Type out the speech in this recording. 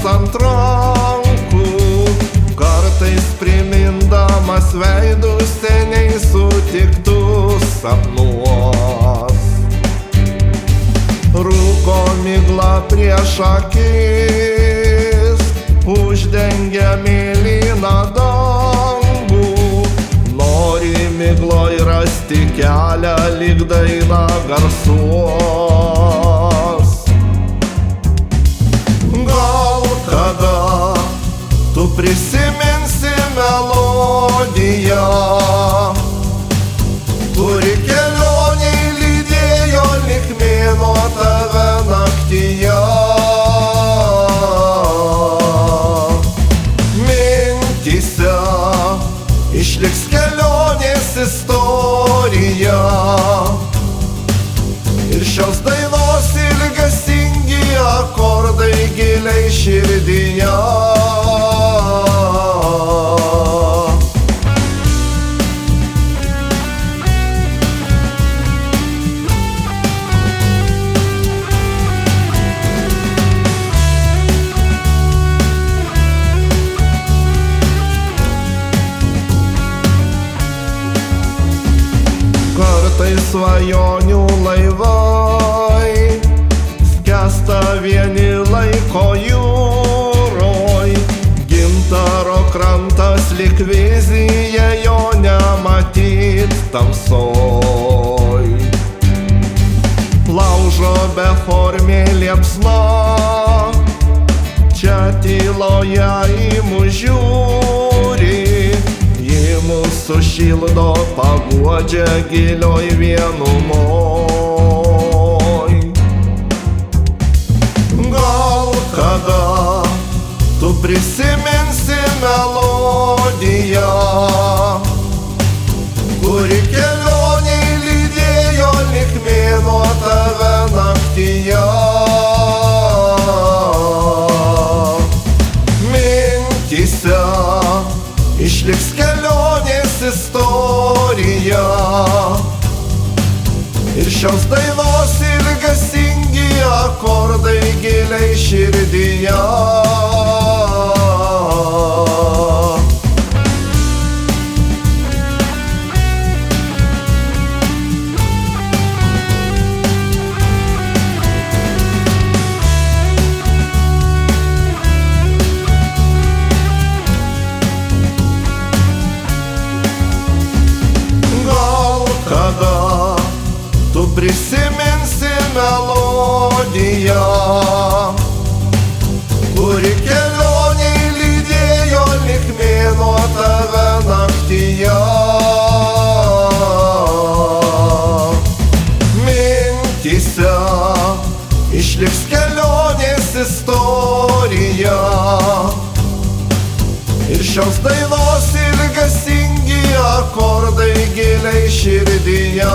ant rankų, kartais primindamas veidus seniai sutiktus sapnuos. Rūko migla prieš akis uždengia mėlyną dangų, nori migloj rasti kelią, lyg daina garsuos. Gal kada tu prisiminsi melodiją, kuri kelionėj lydėjo lyg mėnuo tave naktyje. Mintyse išliks kelionės istorija ir šios dainos ilgesingi akordai giliai širdyje. Kartais svajonių laivai skęsta vieni laiko jūroj, gintaro krantas lyg vizija, jo nematyt tamsoj. Laužo beformė liepsna čia tyloje į mus žiūri, mūsų šildo paguodžia gilioj vienumoj. Gal kada tu prisiminsi melodiją, kuri kelionėj lydėjo lyg mėnuo tave naktyje. Mintyse išliks kelionės istorija ir šios dainos ilgesingi akordai giliai širdyje. Kada tu prisiminsi melodiją, kuri kelionėj lydėjo lyg mėnuo tave naktyje. Mintyse išliks kelionės istorija ir šios dainos ilgesingi akordai giliai širdyje.